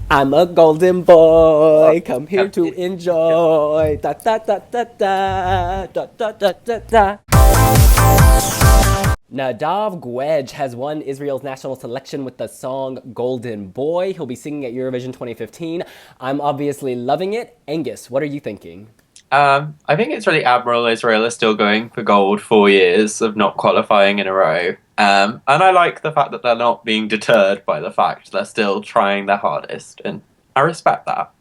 I'm a golden boy, come here to enjoy. Da da da da da da da da da da. Nadav Guedj has won Israel's national selection with the song Golden Boy. He'll be singing at Eurovision 2015. I'm obviously loving it. Angus, what are you thinking? I think it's really admirable Israel is still going for gold 4 years of not qualifying in a row. And I like the fact that they're not being deterred by the fact they're still trying their hardest, and I respect that.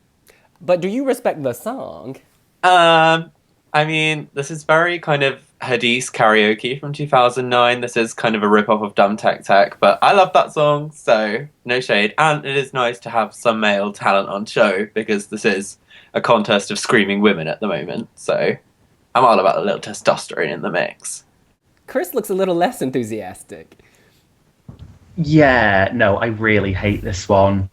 But do you respect the song? Um, I mean, this is very kind of Hadith karaoke from 2009. This is kind of a rip-off of Dumb Tech Tech, but I love that song, so no shade. And it is nice to have some male talent on show because this is a contest of screaming women at the moment. So I'm all about a little testosterone in the mix. Chris looks a little less enthusiastic. Yeah, no, I really hate this one.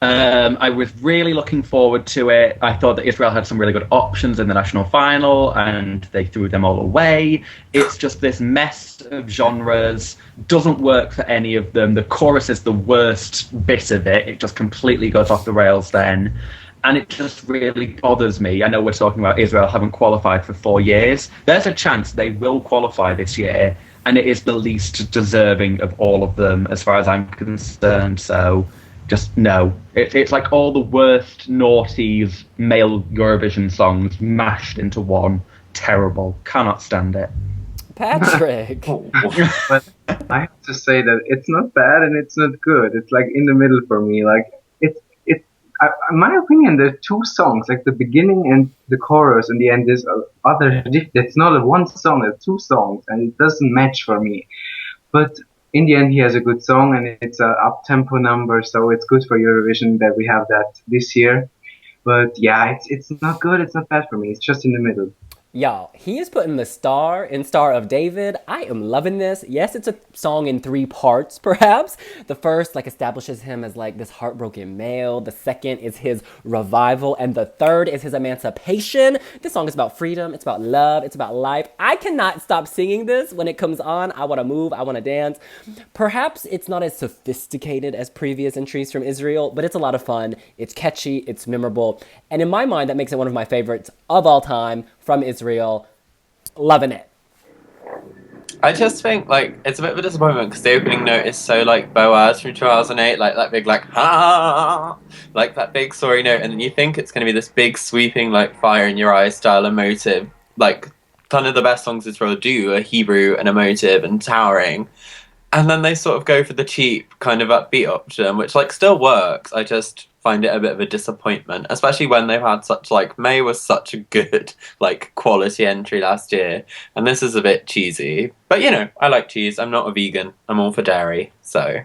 I was really looking forward to it. I thought that Israel had some really good options in the national final, and they threw them all away. It's just this mess of genres, doesn't work for any of them. The chorus is the worst bit of it. It just completely goes off the rails then. And it just really bothers me. I know we're talking about Israel haven't qualified for 4 years. There's a chance they will qualify this year, and it is the least deserving of all of them as far as I'm concerned. So just no. It's like all the worst noughties male Eurovision songs mashed into one. Terrible. Cannot stand it. Patrick. But I have to say that it's not bad and it's not good. It's like in the middle for me. Like it's in my opinion, there are two songs, like the beginning and the chorus, and the end is other. It's not a one song. It's two songs, and it doesn't match for me. But in the end, he has a good song, and it's a up tempo number, so it's good for Eurovision that we have that this year. But yeah, it's not good. It's not bad for me. It's just in the middle. Y'all, he is putting the star in Star of David. I am loving this. Yes, it's a song in three parts, perhaps. The first, like, establishes him as, like, this heartbroken male. The second is his revival. And the third is his emancipation. This song is about freedom. It's about love. It's about life. I cannot stop singing this when it comes on. I want to move. I want to dance. Perhaps it's not as sophisticated as previous entries from Israel, but it's a lot of fun. It's catchy. It's memorable. And in my mind, that makes it one of my favorites of all time from Israel. Loving it. I just think like it's a bit of a disappointment because the opening note is so like Boaz from 2008, like that big like ha, like that big sorry note, and then you think it's going to be this big sweeping like fire in your eyes style emotive, like kind of the best songs Israel do are Hebrew and emotive and towering, and then they sort of go for the cheap kind of upbeat option, which like still works. I just find it a bit of a disappointment, especially when they've had such like May was such a good like quality entry last year, and this is a bit cheesy. But you know, I like cheese. I'm not a vegan. I'm all for dairy. So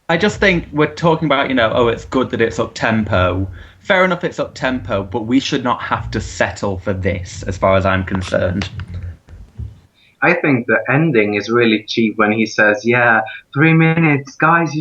I just think we're talking about, oh, it's good that it's up tempo. Fair enough, it's up tempo, but we should not have to settle for this, as far as I'm concerned. I think the ending is really cheap when he says, "Yeah, 3 minutes, guys.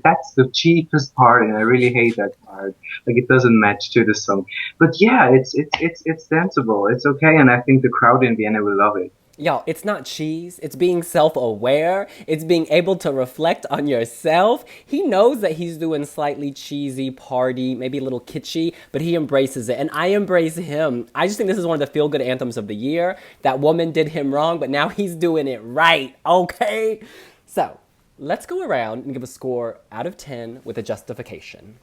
That's the cheapest part, and I really hate that part. Like it doesn't match to the song. But yeah, it's danceable. It's okay, and I think the crowd in Vienna will love it." Y'all, it's not cheese. It's being self-aware. It's being able to reflect on yourself. He knows that he's doing slightly cheesy, party, maybe a little kitschy, but he embraces it. And I embrace him. I just think this is one of the feel-good anthems of the year. That woman did him wrong, but now he's doing it right, okay? So, let's go around and give a score out of 10 with a justification.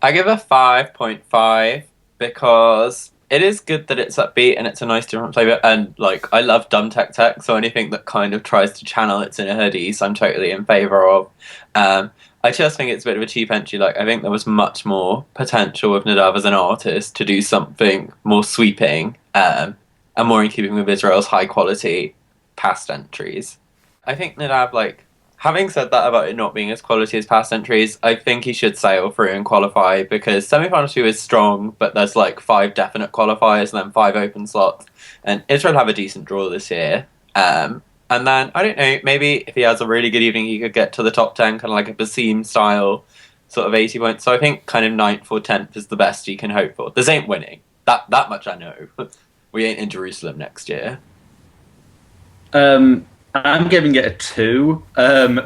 I give a 5.5 because it is good that it's upbeat and it's a nice different flavor. And like, I love Dumb Tech Tech, so anything that kind of tries to channel its inner hoodies, I'm totally in favor of. I just think it's a bit of a cheap entry. Like, I think there was much more potential with Nadav as an artist to do something more sweeping and more in keeping with Israel's high quality past entries. I think Nadav, like, having said that about it not being as quality as past entries, I think he should sail through and qualify because semi-final two is strong, but there's like 5 definite qualifiers and then 5 open slots. And Israel have a decent draw this year. And then, I don't know, maybe if he has a really good evening, he could get to the top 10, kind of like a Basim style, sort of 80 points. So I think kind of ninth or 10th is the best you can hope for. This ain't winning. That much I know. We ain't in Jerusalem next year. I'm giving it a 2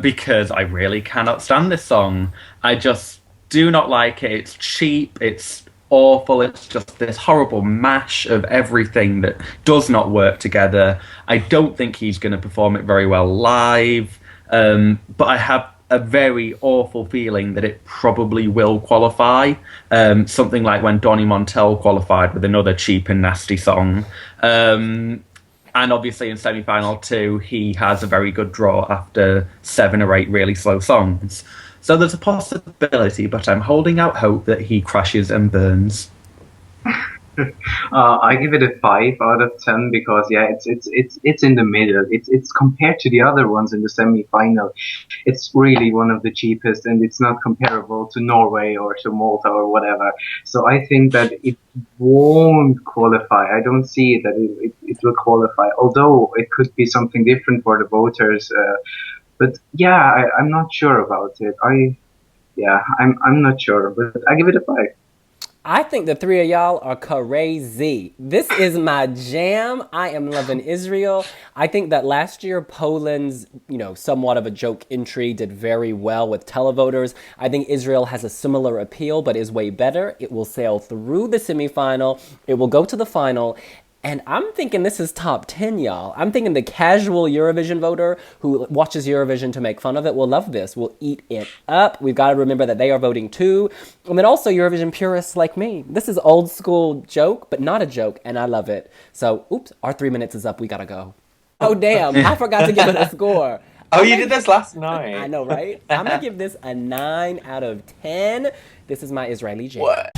because I really cannot stand this song. I just do not like it. It's cheap. It's awful. It's just this horrible mash of everything that does not work together. I don't think he's going to perform it very well live, but I have a very awful feeling that it probably will qualify. Something like when Donny Montel qualified with another cheap and nasty song. And obviously in semi-final 2, he has a very good draw after 7 or 8 really slow songs. So there's a possibility, but I'm holding out hope that he crashes and burns. I give it a 5 out of 10 because it's in the middle. It's compared to the other ones in the semi-final. It's really one of the cheapest, and it's not comparable to Norway or to Malta or whatever. So I think that it won't qualify. I don't see that it will qualify. Although it could be something different for the voters. But yeah, I'm not sure about it. I'm not sure, but I give it a 5. I think the three of y'all are crazy. This is my jam. I am loving Israel. I think that last year Poland's, somewhat of a joke entry did very well with televoters. I think Israel has a similar appeal, but is way better. It will sail through the semifinal. It will go to the final. And I'm thinking this is top 10, y'all. I'm thinking the casual Eurovision voter who watches Eurovision to make fun of it will love this, will eat it up. We've got to remember that they are voting too. And then also Eurovision purists like me. This is old school joke, but not a joke, and I love it. So, oops, our 3 minutes is up. We got to go. Oh, damn. I forgot to give it a score. Oh, you did this last night. I know, right? I'm going to give this a 9 out of 10. This is my Israeli jam. What?